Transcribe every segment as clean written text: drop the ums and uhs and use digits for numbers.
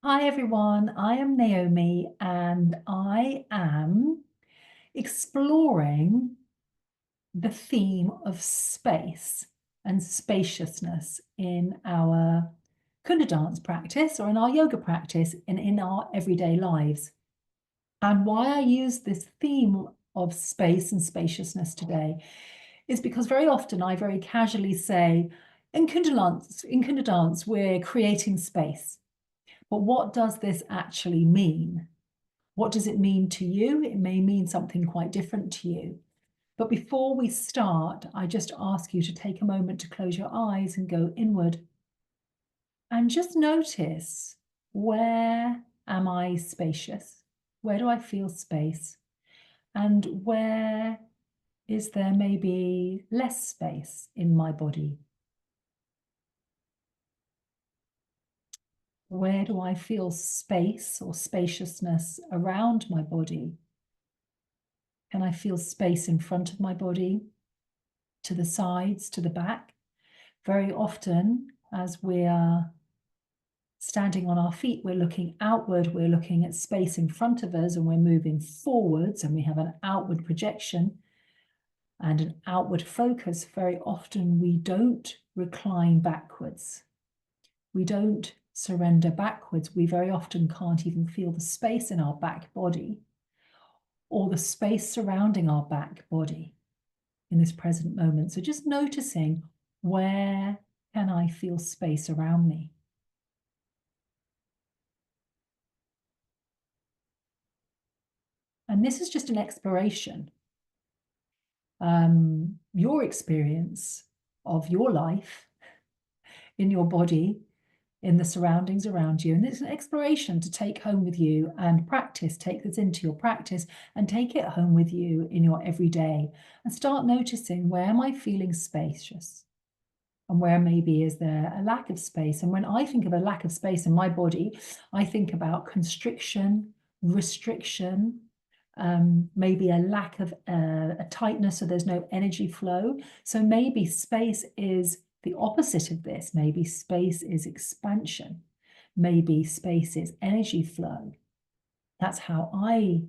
Hi everyone, I am Naomi and I am exploring the theme of space and spaciousness in our Kunda dance practice or in our yoga practice and in our everyday lives. And why I use this theme of space and spaciousness today is because very often I very casually say, in Kunda dance, we're creating space. But what does this actually mean? What does it mean to you? It may mean something quite different to you. But before we start, I just ask you to take a moment to close your eyes and go inward and just notice, where am I spacious? Where do I feel space? And where is there maybe less space in my body? Where do I feel space or spaciousness around my body? Can I feel space in front of my body, to the sides, to the back? Very often, as we are standing on our feet, we're looking outward, we're looking at space in front of us, and we're moving forwards, and we have an outward projection and an outward focus. Very often, we don't recline backwards. We don't surrender backwards. We very often can't even feel the space in our back body or the space surrounding our back body in this present moment. So just noticing, where can I feel space around me? And this is just an exploration. Your experience of your life in your body, in the surroundings around you. And it's an exploration to take home with you and practice, take this into your practice and take it home with you in your everyday and start noticing, where am I feeling spacious? And where maybe is there a lack of space? And when I think of a lack of space in my body, I think about constriction, restriction, maybe a lack of a tightness, so there's no energy flow. So maybe space is the opposite of this. Maybe space is expansion. Maybe space is energy flow. That's how I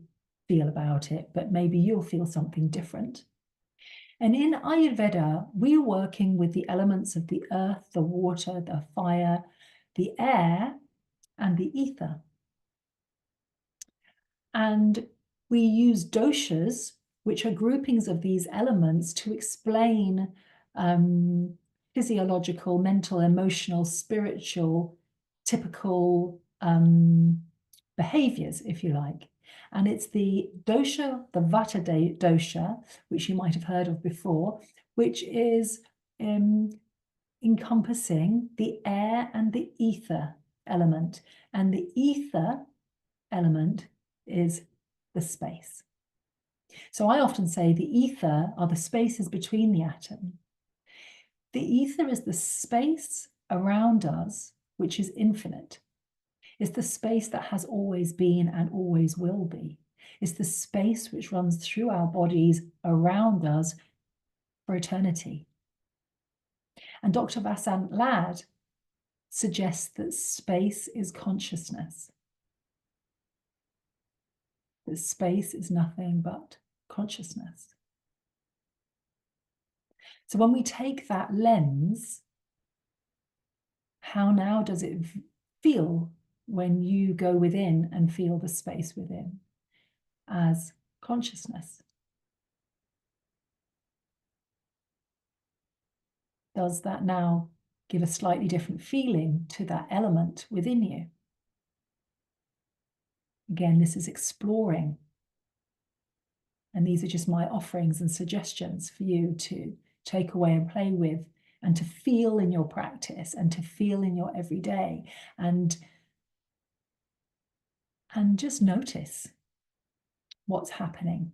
feel about it, but maybe you'll feel something different. And in Ayurveda, we're working with the elements of the earth, the water, the fire, the air, and the ether. And we use doshas, which are groupings of these elements, to explain physiological, mental, emotional, spiritual, typical behaviors, if you like. And it's the dosha, the vata dosha, which you might have heard of before, which is encompassing the air and the ether element. And the ether element is the space. So I often say the ether are the spaces between the atom. The ether is the space around us, which is infinite. It's the space that has always been and always will be. It's the space which runs through our bodies around us for eternity. And Dr. Vasant Lad suggests that space is consciousness. That space is nothing but consciousness. So when we take that lens, how now does it feel when you go within and feel the space within as consciousness? Does that now give a slightly different feeling to that element within you? Again, this is exploring. And these are just my offerings and suggestions for you to take away and play with and to feel in your practice and to feel in your everyday and just notice what's happening.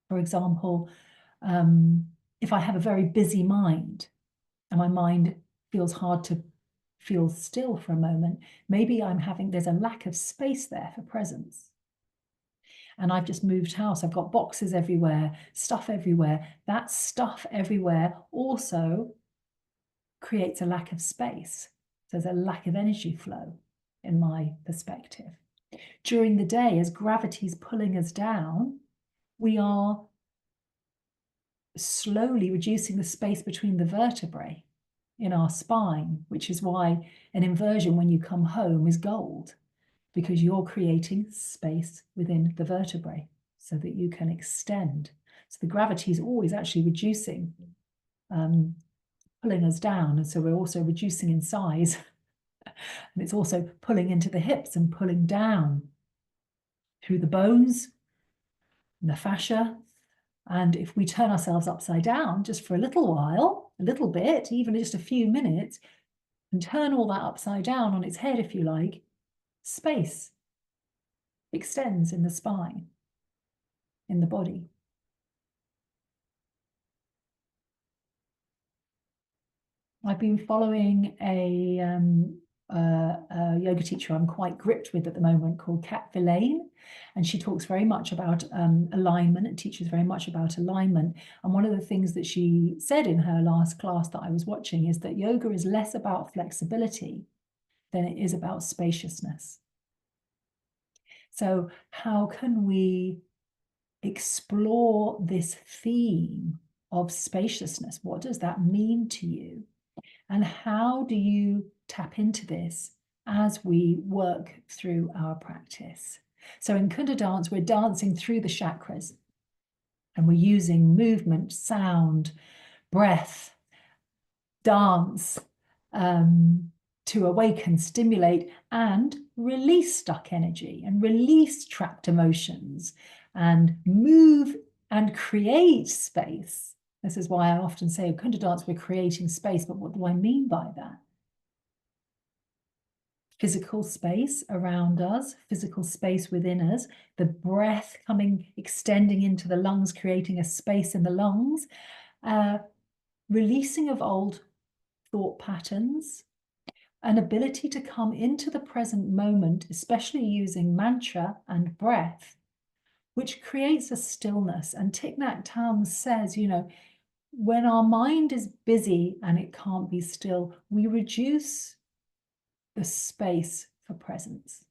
For example, if I have a very busy mind and my mind feels hard to feel still for a moment, maybe there's a lack of space there for presence. And I've just moved house. I've got boxes everywhere, stuff everywhere. That stuff everywhere also creates a lack of space. So there's a lack of energy flow. in my perspective. During the day, as gravity's pulling us down, we are slowly reducing the space between the vertebrae in our spine, which is why an inversion when you come home is gold, because you're creating space within the vertebrae so that you can extend. So the gravity is always actually reducing, pulling us down. And so we're also reducing in size. And it's also pulling into the hips and pulling down through the bones and the fascia. And if we turn ourselves upside down just for a little while, a little bit, even just a few minutes, and turn all that upside down on its head, if you like, space extends in the spine, in the body. I've been following a yoga teacher I'm quite gripped with at the moment called Kat Villain, and she talks very much about alignment and teaches very much about alignment. And one of the things that she said in her last class that I was watching is that yoga is less about flexibility than it is about spaciousness. So how can we explore this theme of spaciousness? What does that mean to you? And how do you tap into this as we work through our practice? So in Kunda dance, we're dancing through the chakras and we're using movement, sound, breath, dance to awaken, stimulate, and release stuck energy and release trapped emotions and move and create space. This is why I often say, Kunda dance, we're creating space, but what do I mean by that? Physical space around us, physical space within us, the breath coming, extending into the lungs, creating a space in the lungs, releasing of old thought patterns, an ability to come into the present moment, especially using mantra and breath, which creates a stillness. And Thich Nhat Hanh says, you know, when our mind is busy and it can't be still, we reduce the space for presence.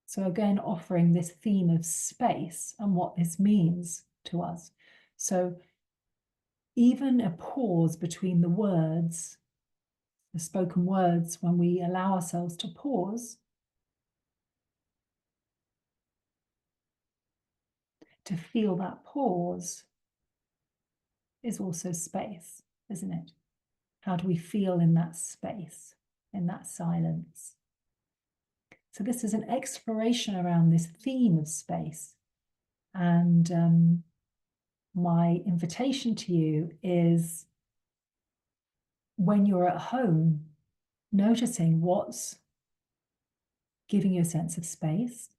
So again, offering this theme of space and what this means to us. So even a pause between the words, the spoken words, when we allow ourselves to pause, to feel that pause is also space, isn't it? How do we feel in that space, in that silence? So this is an exploration around this theme of space. And my invitation to you is, when you're at home, noticing what's giving you a sense of space.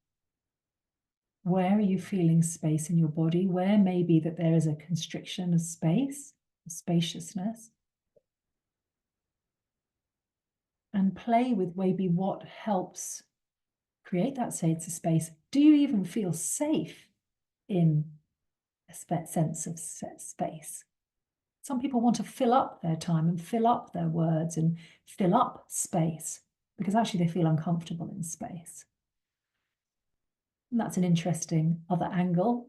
Where are you feeling space in your body? Where may be that there is a constriction of space, spaciousness? And play with maybe what helps create that sense of space. Do you even feel safe in a sense of space? Some people want to fill up their time and fill up their words and fill up space because actually they feel uncomfortable in space. And that's an interesting other angle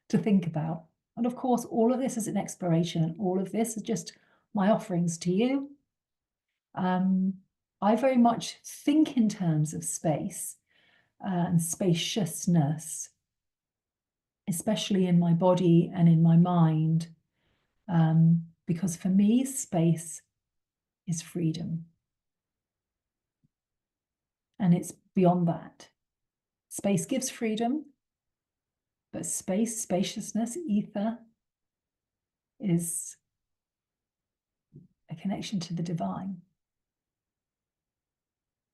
to think about. And of course, all of this is an exploration, and all of this is just my offerings to you. I very much think in terms of space and spaciousness, especially in my body and in my mind, because for me, space is freedom. And it's beyond that. Space gives freedom, but space, spaciousness, ether is a connection to the divine.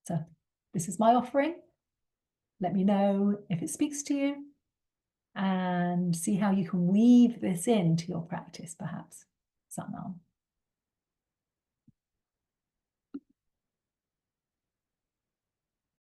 So this is my offering. Let me know if it speaks to you and see how you can weave this into your practice, perhaps. Satnam.